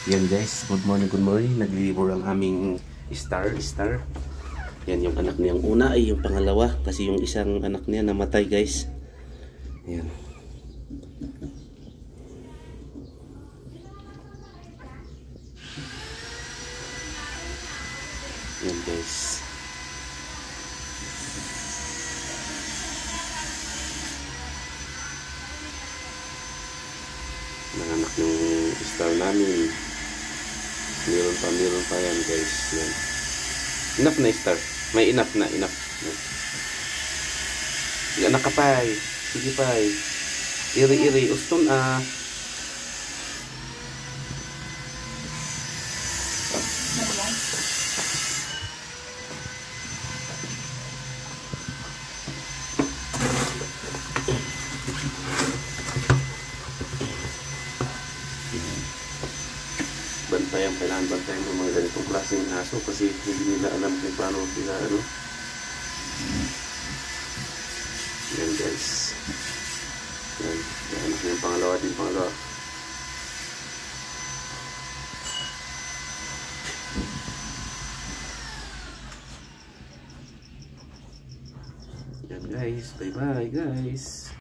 Yan guys, good morning, good morning. Naglilibor ang aming star. Yan yung anak niyang una ay yung pangalawa kasi yung isang anak niya namatay guys. Yan. Yan guys. Nanganak yung star namin. Meron pa yan guys. Yan. Enough na star. May enough na. Anak ka pay. Sige pay. Iri uston kailangan bantayan ng mga ganitong klaseng aso kasi hindi nila alam kung paano sila yan guys. Yan anak na yung pangalawa. Yan guys, bye bye guys.